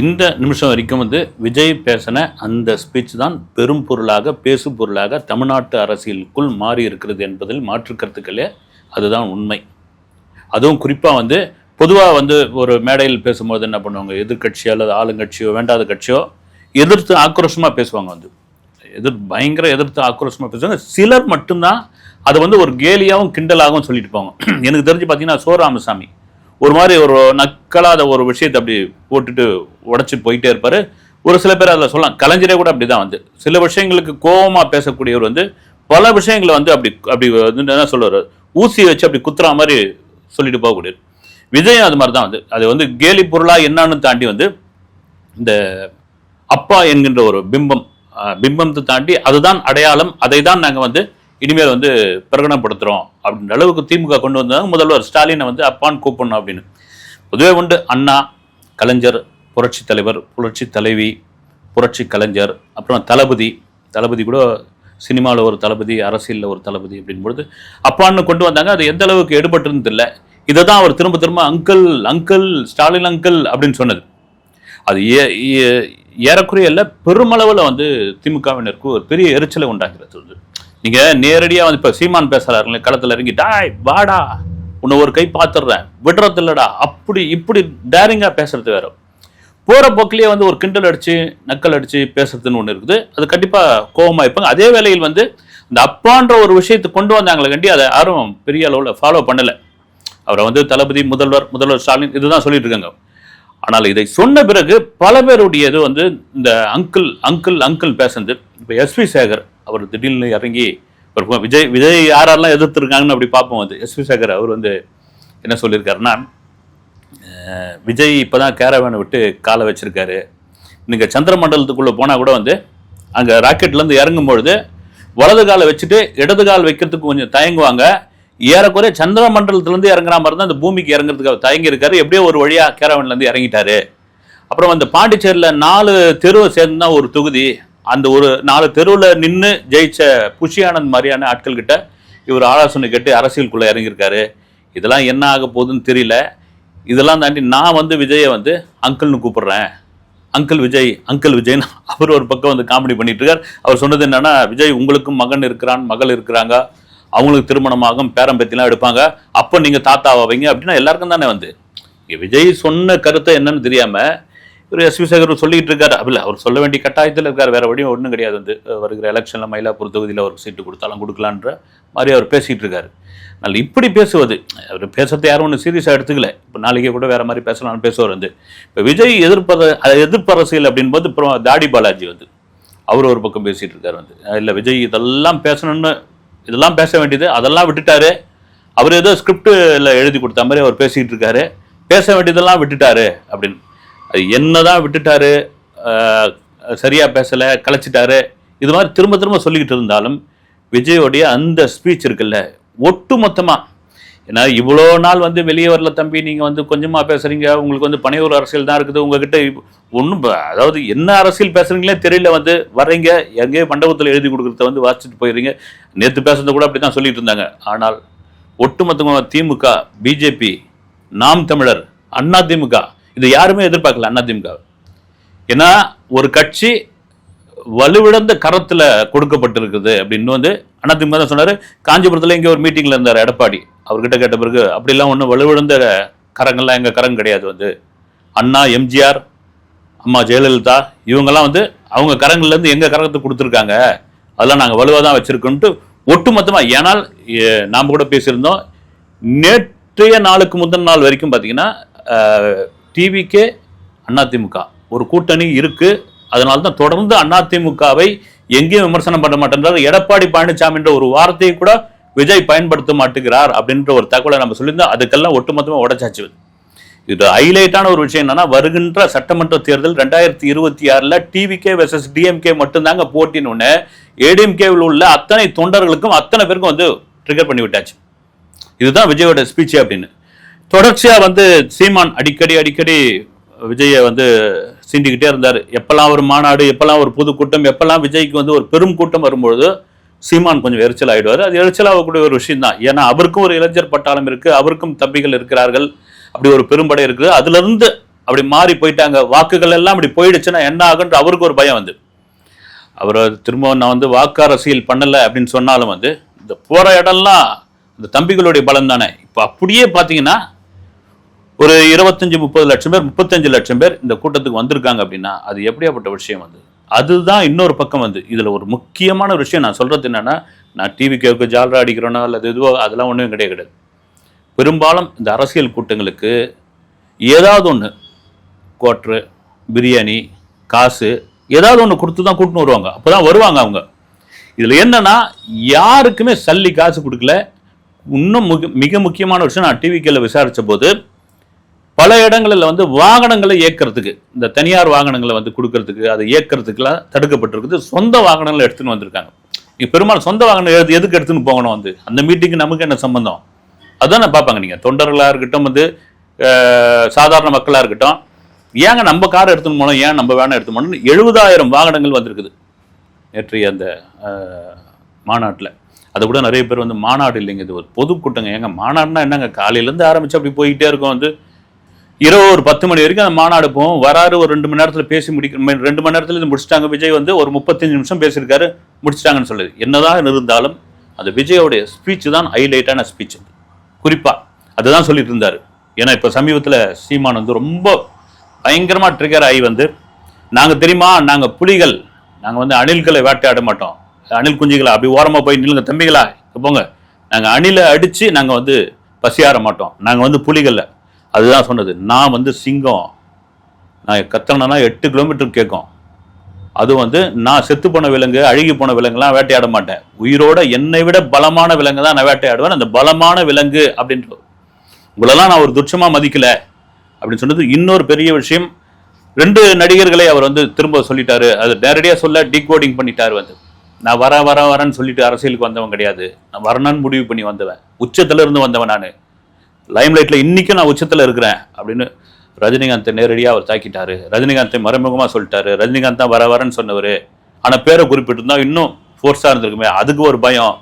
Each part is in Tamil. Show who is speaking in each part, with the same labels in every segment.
Speaker 1: இந்த நிமிஷம் வரைக்கும் விஜய் பேசின அந்த ஸ்பீச் தான் பெரும் பொருளாக பேசு பொருளாக தமிழ்நாட்டு அரசியலுக்குள் மாறி இருக்கிறது என்பதில் மாற்று கருத்துக்களே அதுதான் உண்மை. அதுவும் குறிப்பாக பொதுவாக ஒரு மேடையில் பேசும்போது என்ன பண்ணுவாங்க, எதிர்கட்சியோ அல்லது ஆளுங்கட்சியோ வேண்டாத கட்சியோ எதிர்த்து ஆக்ரோஷமாக பேசுவாங்க. பயங்கர எதிர்த்து ஆக்ரோஷமாக பேசுவாங்க. சிலர் மட்டும்தான் அதை ஒரு கேலியாகவும் கிண்டலாகவும் சொல்லிட்டு போவாங்க. எனக்கு தெரிஞ்சு பார்த்தீங்கன்னா சோ ராமசாமி ஒரு மாதிரி ஒரு நக்கலாத ஒரு விஷயத்தை அப்படி போட்டுட்டு உடச்சிட்டு போயிட்டே இருப்பாரு. ஒரு சில பேர் அதில் சொல்லலாம், கலைஞரே கூட அப்படிதான் சில விஷயங்களுக்கு கோபமாக பேசக்கூடியவர் பல விஷயங்களை அப்படி அப்படி என்ன சொல்லுவார், ஊசி வச்சு அப்படி குத்துற மாதிரி சொல்லிட்டு போகக்கூடியது. விஜயம் அது மாதிரி தான் அது கேலி பொருளாக என்னன்னு தாண்டி இந்த அப்பா என்கின்ற ஒரு பிம்பத்தை தாண்டி அதுதான் அடையாளம், அதை தான் நாங்கள் இனிமேல் பிரகடனப்படுத்துகிறோம் அப்படின்ற அளவுக்கு திமுக கொண்டு வந்தாங்க. முதல்வர் ஸ்டாலினை அப்பான்னு கூப்பிடணும் அப்படின்னு. பொதுவே அண்ணா, கலைஞர், புரட்சி தலைவர், புரட்சி தலைவி, புரட்சி கலைஞர், அப்புறம் தளபதி கூட சினிமாவில் ஒரு தளபதி, அரசியலில் ஒரு தளபதி அப்படின்பொழுது அப்பான்னு கொண்டு வந்தாங்க. அது எந்த அளவுக்கு எடுபட்டுருந்து இல்லை. இதை தான் அவர் திரும்ப திரும்ப அங்கிள் ஸ்டாலின் அங்கிள் அப்படின்னு சொன்னது. அது ஏறக்குறைய இல்லை, பெருமளவில் திமுகவினருக்கு ஒரு பெரிய எரிச்சலை உண்டாகிறது. நீங்கள் நேரடியாக இப்போ சீமான் பேசுகிறாருங்களே, களத்தில் இறங்கி டாய் வாடா உன்னை ஒரு கை பார்த்துடுறேன் விடுறது இல்லடா அப்படி இப்படி டேரிங்காக பேசுறது வேற. போகிற போக்கிலேயே ஒரு கிண்டல் அடித்து நக்கல் அடித்து பேசுறதுன்னு ஒன்று இருக்குது. அது கண்டிப்பாக கோபமாக இருப்பாங்க. அதே வேளையில் இந்த அப்பான்ற ஒரு விஷயத்தை கொண்டு வந்தாங்களே கண்டி அதை யாரும் பெரிய அளவில் ஃபாலோ பண்ணலை. அவரை தளபதி, முதல்வர் ஸ்டாலின் இதுதான் சொல்லிட்டு இருக்காங்க. ஆனால் இதை சொன்ன பிறகு பல பேருடைய இது இந்த அங்கிள் பேசுறது. இப்போ எஸ்வி சேகர் அவர் திடீர்னு இறங்கி ஒரு விஜய் யாரெல்லாம் எதிர்த்துருக்காங்கன்னு அப்படி பார்ப்போம். எஸ்வி சேகர் அவர் என்ன சொல்லியிருக்காருன்னா, விஜய் இப்போ தான் கேரவேனை விட்டு காலை வச்சிருக்காரு. நீங்கள் சந்திரமண்டலத்துக்குள்ளே போனால் கூட அங்கே ராக்கெட்லேருந்து இறங்கும்பொழுது வலது காலை வச்சுட்டு இடது கால் வைக்கிறதுக்கு கொஞ்சம் தயங்குவாங்க. ஏறக்குறைய சந்திரமண்டலத்திலேருந்து இறங்குற மாதிரி தான் இந்த பூமிக்கு இறங்குறதுக்கு அவர் தயங்கி இருக்காரு. எப்படியோ ஒரு வழியாக கேரவேன்லேருந்து இறங்கிட்டாரு. அப்புறம் பாண்டிச்சேரியில் 4 தெருவை சேர்ந்து தான் ஒரு தொகுதி. அந்த ஒரு 4 தெருவில் நின்று ஜெயிச்ச புஷி ஆனந்த் மாதிரியான ஆட்கள் கிட்ட இவர் ஆலோசனை கேட்டு அரசியலுக்குள்ளே இறங்கியிருக்காரு. இதெல்லாம் என்ன ஆக போகுதுன்னு தெரியல. இதெல்லாம் தாண்டி நான் விஜயை அங்கிள்னு கூப்பிடுறேன், அங்கிள் விஜய்னு அவர் ஒரு பக்கம் காமெடி பண்ணிட்டு இருக்கார். அவர் சொன்னது என்னன்னா, விஜய் உங்களுக்கும் மகன் இருக்கிறான், மகள் இருக்கிறாங்க, அவங்களுக்கு திருமணமாகும், பேரம்பேத்திலாம் எடுப்பாங்க, அப்போ நீங்கள் தாத்தாவை வைங்க அப்படின்னா எல்லாருக்கும் தானே விஜய் சொன்ன கருத்தை என்னன்னு தெரியாமல் இவர் எஸ்வி சேகர் சொல்லிட்டு இருக்காரு. அப்படி அவர் சொல்ல வேண்டிய கட்டாயத்தில் இருக்கார், வேற வழியும் ஒன்றும் கிடையாது. வருகிற எலெக்ஷனில் மயிலாப்பூர் தொகுதியில் ஒரு சீட்டு கொடுத்தாலும் கொடுக்கலான்ற மாதிரி அவர் பேசிகிட்டு இருக்காரு. அதனால் இப்படி பேசுவது, அவர் பேசுறது யாரும் ஒன்று சீரியஸாக எடுத்துக்கல. இப்போ நாளைக்கே கூட வேற மாதிரி பேசலாம்னு பேசுவார். இப்போ விஜய் எதிர்ப்பு அரசியல் அப்படின்போது அப்புறம் தாடி பாலாஜி அவர் ஒரு பக்கம் பேசிகிட்டு இருக்காரு. இல்லை விஜய் இதெல்லாம் பேசணும்னு, இதெல்லாம் பேச வேண்டியது அதெல்லாம் விட்டுட்டாரு, அவர் ஏதோ ஸ்கிரிப்டில் எழுதி கொடுத்த மாதிரி அவர் பேசிக்கிட்டு இருக்காரு, பேச வேண்டியதெல்லாம் விட்டுட்டாரு அப்படின்னு. அது என்னதான் விட்டுட்டாரு, சரியா பேசலை, கலைச்சிட்டாரு, இது மாதிரி திரும்ப திரும்ப சொல்லிக்கிட்டு இருந்தாலும் விஜயோடைய அந்த ஸ்பீச் இருக்குல்ல, ஒட்டு மொத்தமாக, ஏன்னா இவ்வளோ நாள் வெளியே வரல தம்பி, நீங்கள் கொஞ்சமாக பேசுகிறீங்க, உங்களுக்கு பனையூர் அரசியல் தான் இருக்குது உங்ககிட்ட, ஒன்றும் அதாவது என்ன அரசியல் பேசுகிறீங்களே தெரியல, வர்றீங்க எங்கேயோ மண்டபத்தில் எழுதி கொடுக்குறத வாசிச்சுட்டு போயிடுறீங்க. நேற்று பேசுறத கூட அப்படி தான் சொல்லிட்டு இருந்தாங்க. ஆனால் ஒட்டுமொத்தமாக திமுக, பிஜேபி, நாம் தமிழர், அண்ணா திமுக இது யாருமே எதிர்பார்க்கல. அண்ணா திமுக ஏன்னா ஒரு கட்சி வலுவிழந்த கரத்தில் கொடுக்கப்பட்டிருக்குது அப்படின்னு அண்ணா திமுக தான் சொன்னார். காஞ்சிபுரத்தில் இங்கே ஒரு மீட்டிங்கில் இருந்தார் எடப்பாடி, அவர்கிட்ட கேட்ட பிறகு அப்படிலாம் ஒன்றும் வலுவிழந்த கரங்கள்லாம் எங்கள் கரங்க கிடையாது. அண்ணா, எம்ஜிஆர், அம்மா ஜெயலலிதா இவங்கெல்லாம் அவங்க கரங்கள்லேருந்து எங்கள் கரகத்தை கொடுத்துருக்காங்க, அதெல்லாம் நாங்கள் வலுவாக தான் வச்சுருக்கோன்ட்டு ஒட்டுமொத்தமாக. ஏன்னால் நாம் கூட பேசியிருந்தோம், நேற்றைய நாளுக்கு முந்தின நாள் வரைக்கும் பார்த்தீங்கன்னா டிவிக்கே அதிமுக ஒரு கூட்டணி இருக்கு. அதனால தான் தொடர்ந்து அதிமுகவை எங்கேயும் விமர்சனம் பண்ண மாட்டேன்றார். எடப்பாடி பழனிசாமின்ற ஒரு வார்த்தையை கூட விஜய் பயன்படுத்த மாட்டேங்கிறார் அப்படின்ற ஒரு தகவலை நம்ம சொல்லியிருந்தோம். அதுக்கெல்லாம் ஒட்டுமொத்தமாக உடைச்சாச்சு. இது ஹைலைட்டான ஒரு விஷயம் என்னன்னா, வருகின்ற சட்டமன்ற தேர்தல் 2026 டிவிகே வெர்சஸ் டிஎம்கே மட்டும்தாங்க போட்டின்னு ஏடிஎம்கேவில் உள்ள அத்தனை தொண்டர்களுக்கும் அத்தனை பேருக்கும் ட்ரிகர் பண்ணி விட்டாச்சு. இதுதான் விஜயோட ஸ்பீச் அப்படின்னு. தொடர்ச்சியாக சீமான் அடிக்கடி விஜயை சீண்டிக்கிட்டே இருந்தார். எப்பெல்லாம் ஒரு மாநாடு, எப்பெல்லாம் ஒரு பொதுக்கூட்டம், எப்பெல்லாம் விஜய்க்கு ஒரு பெரும் கூட்டம் வரும்பொழுது சீமான் கொஞ்சம் எரிச்சல் ஆகிடுவார். அது எரிச்சலாகக்கூடிய ஒரு விஷயம் தான். ஏன்னா அவருக்கும் ஒரு இளைஞர் பட்டாளம் இருக்குது, அவருக்கும் தம்பிகள் இருக்கிறார்கள், அப்படி ஒரு பெரும்படை இருக்குது. அதுலேருந்து அப்படி மாறி போயிட்டாங்க, வாக்குகள் எல்லாம் அப்படி போயிடுச்சுன்னா என்ன ஆகுன்ற அவருக்கு ஒரு பயம் வந்து அவர் திரும்ப நான் வந்து வாக்கு அரசியல் பண்ணலை அப்படின்னு சொன்னாலும் வந்து இந்த போகிற இடம்லாம் இந்த தம்பிகளுடைய பலம் தானே. இப்போ அப்படியே பார்த்தீங்கன்னா ஒரு 25-30 லட்சம் பேர் 35 லட்சம் பேர் இந்த கூட்டத்துக்கு வந்திருக்காங்க அப்படின்னா அது எப்படியாப்பட்ட விஷயம் வந்து. அதுதான் இன்னொரு பக்கம் வந்து இதில் ஒரு முக்கியமான விஷயம் நான் சொல்கிறது என்னென்னா, நான் டிவி கேட்க ஜாலரா அடிக்கிறோன்னா அல்லது இதுவோ அதெல்லாம் ஒன்றும் கிடையாது. பெரும்பாலும் இந்த அரசியல் கூட்டங்களுக்கு ஏதாவது ஒன்று குவாட்ரு, பிரியாணி, காசு ஏதாவது ஒன்று கொடுத்து தான் கூட்டின்னு வருவாங்க. அப்போ தான் வருவாங்க அவங்க. இதில் என்னன்னா யாருக்குமே சல்லி காசு கொடுக்கல. இன்னும் மிக முக்கியமான விஷயம், நான் டிவிக்கில் விசாரித்த போது பல இடங்களில் வந்து வாகனங்களை இயக்கிறதுக்கு, இந்த தனியார் வாகனங்களை வந்து கொடுக்கறதுக்கு அதை இயக்கிறதுக்குலாம் தடுக்கப்பட்டிருக்குது. சொந்த வாகனங்களை எடுத்துன்னு வந்திருக்காங்க. பெரும்பாலும் சொந்த வாகனம் எதுக்கு எடுத்துன்னு போகணும் வந்து, அந்த மீட்டிங்கு நமக்கு என்ன சம்பந்தம், அதுதான் நான் பார்ப்பாங்க. நீங்கள் தொண்டர்களாக இருக்கட்டும் வந்து சாதாரண மக்களாக இருக்கட்டும், ஏங்க நம்ம காரை எடுத்துன்னு போனோம், ஏன் நம்ம வேணாம் எடுத்து போனோம். 70,000 வாகனங்கள் வந்திருக்குது நேற்றைய அந்த மாநாட்டில். அதை கூட நிறைய பேர் வந்து மாநாடு இல்லைங்க, இது ஒரு பொதுக்கூட்டங்க. ஏங்க மாநாடுனா என்னங்க, காலையிலேருந்து ஆரம்பித்து அப்படி போய்கிட்டே இருக்கும் வந்து இரவு ஒரு 10 மணி வரைக்கும் அந்த மாநாடு போகும். வராரு ஒரு 2 மணி நேரத்தில் பேசி முடிக்க 2 மணி நேரத்தில் இது முடிச்சிட்டாங்க. விஜய் வந்து ஒரு 35 நிமிஷம் பேசியிருக்காரு, முடிச்சிட்டாங்கன்னு சொல்லுது. என்னதான் இருந்தாலும் அந்த விஜயோடைய ஸ்பீச் தான் ஹைலைட்டான ஸ்பீச். குறிப்பாக அதுதான் சொல்லிட்டு இருந்தார். ஏன்னா இப்போ சமீபத்தில் சீமான் வந்து ரொம்ப பயங்கரமாக ட்ரிகர் ஆகி வந்து, நாங்கள் தெரியுமா, நாங்கள் புலிகள், நாங்கள் வந்து அணில்களை வேட்டையாட மாட்டோம், அணில் குஞ்சுகளை அப்படி ஓரமாக போய் நில்லுங்க தம்பிகளா போங்க, நாங்கள் அணிலை அடித்து நாங்கள் வந்து பசியாற மாட்டோம், நாங்கள் வந்து புலிகளை. அதுதான் சொன்னது. நான் வந்து சிங்கம், நான் கத்தனா 8 கிலோமீட்டர் கேட்கும். அது வந்து நான் செத்து போன விலங்கு, அழுகி போன விலங்குலாம் வேட்டையாட மாட்டேன், உயிரோட என்னை விட பலமான விலங்கு தான் நான் வேட்டையாடுவேன், அந்த பலமான விலங்கு அப்படின்ட்டு. உங்களெல்லாம் நான் ஒரு துச்சமாக மதிக்கலை அப்படின்னு சொன்னது. இன்னொரு பெரிய விஷயம், 2 நடிகர்களை அவர் வந்து திரும்ப சொல்லிட்டாரு. அது நேரடியாக சொல்ல டீகோடிங் பண்ணிட்டாரு. வந்து நான் வரேன்னு சொல்லிட்டு அரசியலுக்கு வந்தவன் கிடையாது, நான் வரணும்னு முடிவு பண்ணி வந்தவன், உச்சத்துல இருந்து வந்தவன், நான் லைம்லைட்டில் இன்னைக்கும் நான் உச்சத்தில் இருக்கிறேன் அப்படின்னு ரஜினிகாந்தை நேரடியாக அவர் தாக்கிட்டாரு. ரஜினிகாந்தை மறைமுகமாக சொல்லிட்டாரு. ரஜினிகாந்த் தான் வரேன்னு சொன்னவர், ஆனால் பேரை குறிப்பிட்டிருந்தா இன்னும் ஃபோர்ஸாக இருந்திருக்குமே, அதுக்கு ஒரு பயம்.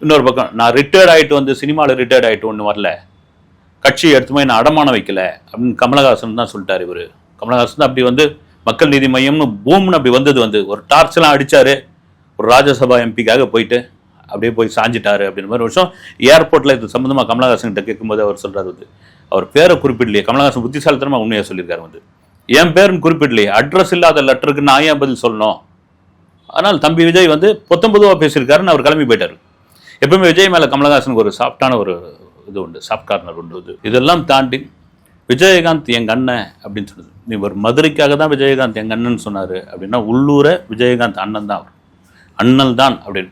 Speaker 1: இன்னொரு பக்கம், நான் ரிட்டையர்ட் ஆகிட்டு வந்து சினிமாவில் ரிட்டையர்ட் ஆகிட்டு ஒன்று வரல, கட்சி எடுத்து போய் நான் அடமானம் வைக்கல அப்படின்னு கமலஹாசன் தான் சொல்லிட்டாரு. இவர் கமலஹாசன் தான் அப்படி வந்து மக்கள் நீதி மையம்னு பூம்னு அப்படி வந்தது வந்து ஒரு டார்ச்லாம் அடித்தார். ஒரு ராஜ்யசபா எம்பிக்காக போயிட்டு அப்படியே போய் சாஞ்சிட்டாரு அப்படின்ற மாதிரி விஷயம். ஏர்போர்ட்டில் இது சம்மந்தமாக கமலஹாசன் கிட்ட கேட்கும்போது அவர் சொல்கிறார் வந்து, அவர் பேரை குறிப்பிடலையே. கமலஹாசன் புத்திசாலித்தனமாக உண்மையாக சொல்லியிருக்காரு வந்து, என் பேருன்னு குறிப்பிடலையே, அட்ரஸ் இல்லாத லெட்டருக்கு நான் ஏன் பதில் சொல்லணும். ஆனால் தம்பி விஜய் வந்து 19 பேசியிருக்காருன்னு அவர் கிளம்பி போயிட்டார். எப்பவுமே விஜய் மேலே கமலஹாசனுக்கு ஒரு சாஃப்டான ஒரு இது உண்டு, சாஃப்ட் கார்னர் உண்டு. இது இதெல்லாம் தாண்டி விஜயகாந்த் எங்கள் அண்ணன் அப்படின்னு சொன்னது. நீ ஒரு மதுரைக்காக தான் விஜயகாந்த் எங்கள் அண்ணன் சொன்னார் அப்படின்னா, உள்ளூரை விஜயகாந்த் அண்ணன் தான், அண்ணல் தான் அப்படின்னு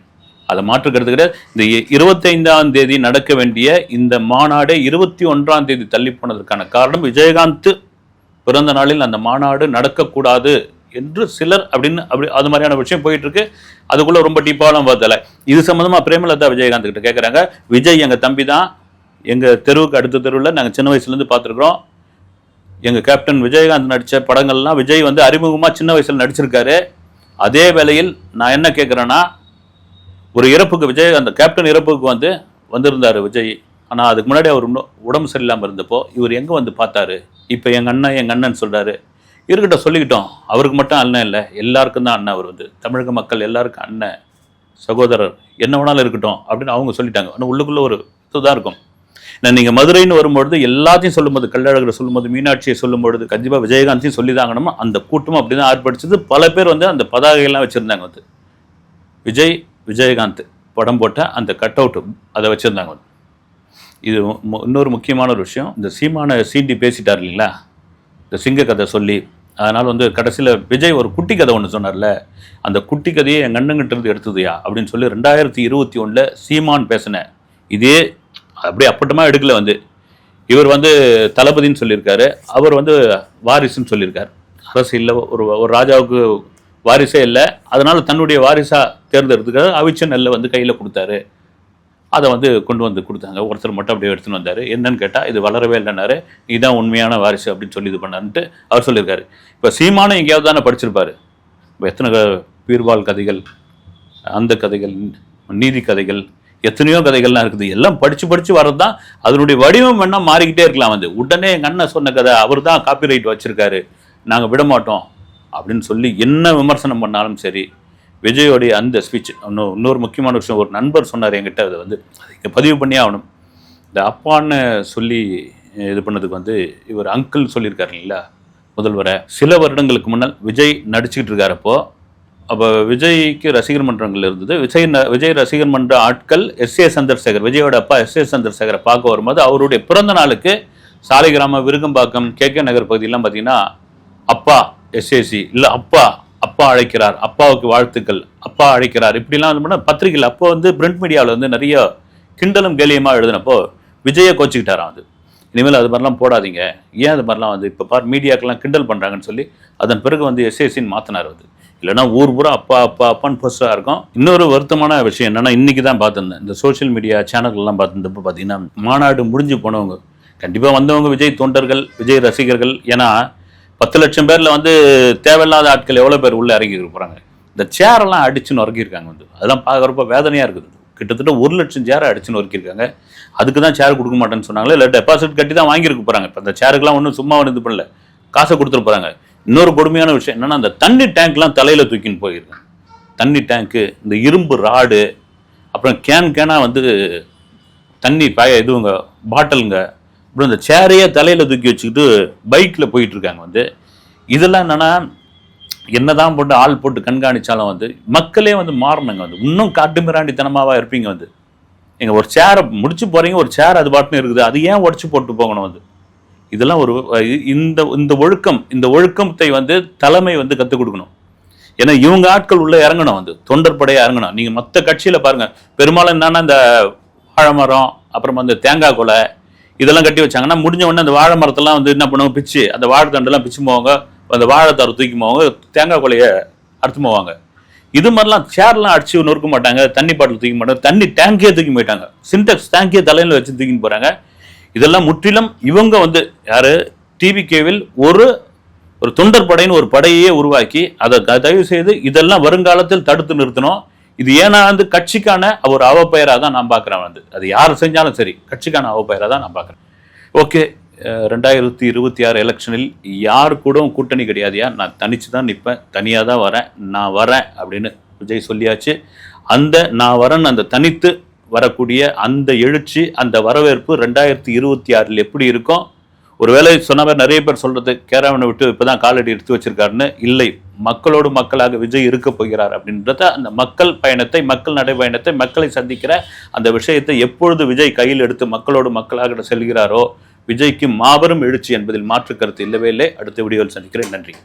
Speaker 1: அதை மாற்றுக்கிறது கிடையாது. இந்த 25ஆம் தேதி நடக்க வேண்டிய இந்த மாநாடு 21ஆம் தேதி தள்ளி போனதற்கான காரணம், விஜயகாந்த் பிறந்த நாளில் அந்த மாநாடு நடக்கக்கூடாது என்று சிலர் அப்படின்னு அப்படி அது மாதிரியான விஷயம் போயிட்டு இருக்கு. அதுக்குள்ள ரொம்ப டீப்பாலாம் பார்த்தல. இது சம்மந்தமாக பிரேமலதா விஜயகாந்த் கிட்ட கேட்குறாங்க. விஜய் எங்கள் தம்பி தான், எங்கள் தெருவுக்கு அடுத்த தெருவில் நாங்கள் சின்ன வயசுலேருந்து பார்த்துருக்குறோம். எங்கள் கேப்டன் விஜயகாந்த் நடித்த படங்கள்லாம் விஜய் வந்து அறிமுகமாக சின்ன வயசில் நடிச்சிருக்காரு. அதே வேளையில் நான் என்ன கேட்குறேன்னா, ஒரு இறப்புக்கு விஜயகாந்த் கேப்டன் இறப்புக்கு வந்து வந்திருந்தார் விஜய். ஆனால் அதுக்கு முன்னாடி அவர் உடம்பு சரியில்லாமல் இருந்தப்போ இவர் எங்கே வந்து பார்த்தாரு. இப்போ எங்கள் அண்ணன் சொல்கிறாரு. இருக்கட்டும், சொல்லிக்கிட்டோம், அவருக்கு மட்டும் அண்ணன் இல்லை, எல்லாருக்கும் தான் அண்ணன். அவர் வந்து தமிழக மக்கள் எல்லாருக்கும் அண்ணன், சகோதரர், என்ன வேணாலும் இருக்கட்டும் அப்படின்னு அவங்க சொல்லிட்டாங்க. ஆனால் உள்ளுக்குள்ளே ஒரு இதுதான் இருக்கும். நான் நீங்கள் மதுரைன்னு வரும்பொழுது எல்லாத்தையும் சொல்லும்போது, கள்ளழகரை சொல்லும்போது, மீனாட்சியை சொல்லும்பொழுது கண்டிப்பாக விஜயகாந்தையும் சொல்லி தாங்கணுமா. அந்த கூட்டமும் அப்படி தான் ஆர்ப்பரிச்சது. பல பேர் வந்து அந்த பதாகையெல்லாம் வச்சுருந்தாங்க. வந்து விஜயகாந்த் படம் போட்ட அந்த கட் அவுட்டு அதை வச்சுருந்தாங்க. இது இன்னொரு முக்கியமான ஒரு விஷயம். இந்த சீமான சீண்டி பேசிட்டார் இல்லைங்களா, இந்த சிங்க கதை சொல்லி. அதனால் வந்து கடைசியில் விஜய் ஒரு குட்டி கதை ஒன்று சொன்னார்ல, அந்த குட்டி கதையை எங்கள் அண்ணங்கிட்ட இருந்து எடுத்ததுயா அப்படின்னு சொல்லி 2021 சீமான் பேசின இதே அப்படியே அப்பட்டமாக எடுக்கல. வந்து இவர் வந்து தளபதின்னு சொல்லியிருக்காரு, அவர் வந்து வாரிசுன்னு சொல்லியிருக்கார். அரசியலில் ஒரு ராஜாவுக்கு வாரிசே இல்லை, அதனால் தன்னுடைய வாரிசாக தேர்ந்தெடுத்துக்காரு. அவிச்ச நெல்லை வந்து கையில் கொடுத்தாரு. அதை வந்து கொண்டு வந்து கொடுத்தாங்க. ஒருத்தர் மட்டும் அப்படியே எடுத்துன்னு வந்தார். என்னன்னு கேட்டால், இது வளரவே இல்லைனாரு, இதுதான் உண்மையான வாரிசு அப்படின்னு சொல்லி இது பண்ணான்ட்டு அவர் சொல்லியிருக்காரு. இப்போ சீமானும் எங்கேயாவது தானே படிச்சிருப்பார். இப்போ எத்தனை பீர்பால் கதைகள், அந்த கதைகள், நீதி கதைகள், எத்தனையோ கதைகள்லாம் இருக்குது. எல்லாம் படிச்சு படிச்சு வர்றது தான். அதனுடைய வடிவம் வேணா மாறிக்கிட்டே இருக்கலாம். உடனே எங்கள் அண்ணன் சொன்ன கதை அவர் தான் காப்பிரைட் வச்சிருக்காரு, நாங்கள் விட மாட்டோம் அப்படின்னு சொல்லி என்ன விமர்சனம் பண்ணாலும் சரி, விஜயோடைய அந்த ஸ்பீச். இன்னொரு முக்கியமான விஷயம், ஒரு நண்பர் சொன்னார் என்கிட்ட, அதை அதை இங்கே பதிவு பண்ணியே ஆகணும். இந்த அப்பான்னு சொல்லி இது பண்ணதுக்கு இவர் அங்கிள் சொல்லியிருக்காரு இல்லைங்களா முதல்வரை. சில வருடங்களுக்கு முன்னால் விஜய் நடிச்சுக்கிட்டு இருக்காரப்போ, அப்போ விஜய்க்கு ரசிகர் மன்றங்கள் இருந்தது. விஜய் ரசிகர் மன்ற ஆட்கள் எஸ்.ஏ. சந்திரசேகர், விஜயோட அப்பா எஸ்.ஏ. சந்திரசேகரை பார்க்க வரும்போது அவருடைய பிறந்த நாளுக்கு சாலைகிராம, விருகம்பாக்கம், கே.கே. நகர் பகுதியெல்லாம் பார்த்தீங்கன்னா அப்பா எஸ்ஏசி இல்லை அப்பா அப்பா அழைக்கிறார், அப்பாவுக்கு வாழ்த்துக்கள், அப்பா அழைக்கிறார், இப்படிலாம் பண்ண பத்திரிகையில் அப்போ பிரிண்ட் மீடியாவில் நிறைய கிண்டலும் கேலியமாக எழுதினப்போ விஜயை கோச்சிக்கிட்டாராம். இனிமேல் அது மாதிரிலாம் போடாதீங்க, ஏன் அது மாதிரிலாம் இப்போ பார் மீடியாக்கெல்லாம் கிண்டல் பண்ணுறாங்கன்னு சொல்லி அதன் பிறகு எஸ்ஏசின்னு மாற்றினார். இல்லைனா ஊர் பூரா அப்பா அப்பா அப்பான்னு போஸ்டாக இருக்கும். இன்னொரு வருத்தமான விஷயம் என்னென்னா, இன்றைக்கி தான் பார்த்துருந்தேன் இந்த சோஷியல் மீடியா சேனல்கள்லாம் பார்த்துருந்தப்போ பார்த்தீங்கன்னா, மாநாடு முடிஞ்சு போனவங்க கண்டிப்பாக வந்தவங்க விஜய் தொண்டர்கள், விஜய் ரசிகர்கள். ஏன்னா 10 லட்சம் பேரில் தேவையில்லாத ஆட்கள் எவ்வளோ பேர் உள்ளே இறங்கி போகிறாங்க. இந்த சேரெல்லாம் அடிச்சுன்னு நொறுக்கியிருக்காங்க. அதெல்லாம் பார்க்குறப்ப வேதனையாக இருக்குது. கிட்டத்தட்ட 1 லட்சம் சேரை அடிச்சுன்னு நொறுக்கியிருக்காங்க. அதுக்கு தான் சேர் கொடுக்க மாட்டேன்னு சொன்னாங்களே, இல்லை டெபாசிட் கட்டி தான் வாங்கியிருக்க போகிறாங்க. இப்போ அந்த சேருக்கெல்லாம் ஒன்றும் சும்மா இது பண்ணல, காசை கொடுத்துட்டு போகிறாங்க. இன்னொரு கொடுமையான விஷயம் என்னென்னா, அந்த தண்ணி டேங்க்லாம் தலையில் தூக்கின்னு போயிருக்காங்க. தண்ணி டேங்க்கு, இந்த இரும்பு ராடு, அப்புறம் கேனாக தண்ணி இதுவுங்க பாட்டிலுங்க, அப்புறம் இந்த சேரையே தலையில் தூக்கி வச்சுக்கிட்டு பைக்கில் போயிட்டுருக்காங்க. இதெல்லாம் என்னென்னா, என்னதான் போட்டு ஆள் போட்டு கண்காணித்தாலும் மக்களே மாறணுங்க. இன்னும் காட்டு மிராண்டித்தனமாவா இருப்பீங்க. எங்கள் ஒரு சேரை முடிச்சு போகிறீங்க, ஒரு சேர் அது பாட்டுன்னு இருக்குது, அது ஏன் உடச்சி போட்டு போகணும்? இதெல்லாம் ஒரு இந்த ஒழுக்கத்தை தலைமை கற்றுக் கொடுக்கணும். ஏன்னா இவங்க ஆட்கள் உள்ள இறங்கணும், தொண்டர் படையாக இறங்கணும். நீங்கள் மற்ற கட்சியில் பாருங்கள், பெரும்பாலும் என்னன்னா இந்த வாழை மரம், அப்புறமா அந்த தேங்காய் கொலை இதெல்லாம் கட்டி வச்சாங்கன்னா, முடிஞ்ச உடனே அந்த வாழை மரத்தெல்லாம் என்ன பண்ணுவாங்க, பிச்சு அந்த வாழை தண்டெல்லாம் பிச்சு போவாங்க, அந்த வாழைத்தாரை தூக்கி போவாங்க, தேங்காய் கொலையை அறுத்து போவாங்க. இது மாதிரிலாம் சேர்லாம் அடிச்சு நொறுக்க மாட்டாங்க, தண்ணி பாட்டில் தூக்கி மாட்டாங்க, தண்ணி டேங்கே தூக்கி போயிட்டாங்க, சின்டெக்ஸ் டேங்கே தலையில் வச்சு தூக்கின்னு போகிறாங்க. இதெல்லாம் முற்றிலும் இவங்க யாரு டிவிகேவில் ஒரு தொண்டர் படைன்னு ஒரு படையே உருவாக்கி அதை தயவு செய்து இதெல்லாம் வருங்காலத்தில் தடுத்து நிறுத்தணும். இது ஏன்னா கட்சிக்கான ஒரு அவப்பெயராக தான் நான் பார்க்குறேன். அது யார் செஞ்சாலும் சரி, கட்சிக்கான அவப்பெயராக தான் நான் பார்க்குறேன். ஓகே, 2026 எலெக்ஷனில் யார் கூட கூட்டணி கிடையாதுயா, நான் தனிச்சு தான் நிற்பேன், தனியாக தான் வரேன், நான் வரேன் அப்படின்னு விஜய் சொல்லியாச்சு. அந்த நான் வரேன், அந்த தனித்து வரக்கூடிய அந்த எழுச்சி, அந்த வரவேற்பு 2026 எப்படி இருக்கும்? ஒருவேளை சொன்ன மாதிரி நிறைய பேர் சொல்றது கேரவனை விட்டு இப்பதான் காலடி எடுத்து வச்சிருக்காருன்னு. இல்லை, மக்களோடு மக்களாக விஜய் இருக்க போகிறார் அப்படின்றத, அந்த மக்கள் பயணத்தை, மக்கள் நடைபயணத்தை, மக்களை சந்திக்கிற அந்த விஷயத்தை எப்பொழுது விஜய் கையில் எடுத்து மக்களோடு மக்களாக செல்கிறாரோ, விஜய்க்கு மாபெரும் எழுச்சி என்பதில் மாற்று கருத்து இல்லவே இல்லை. அடுத்த வீடியோவில் சந்திக்கிறேன். நன்றி.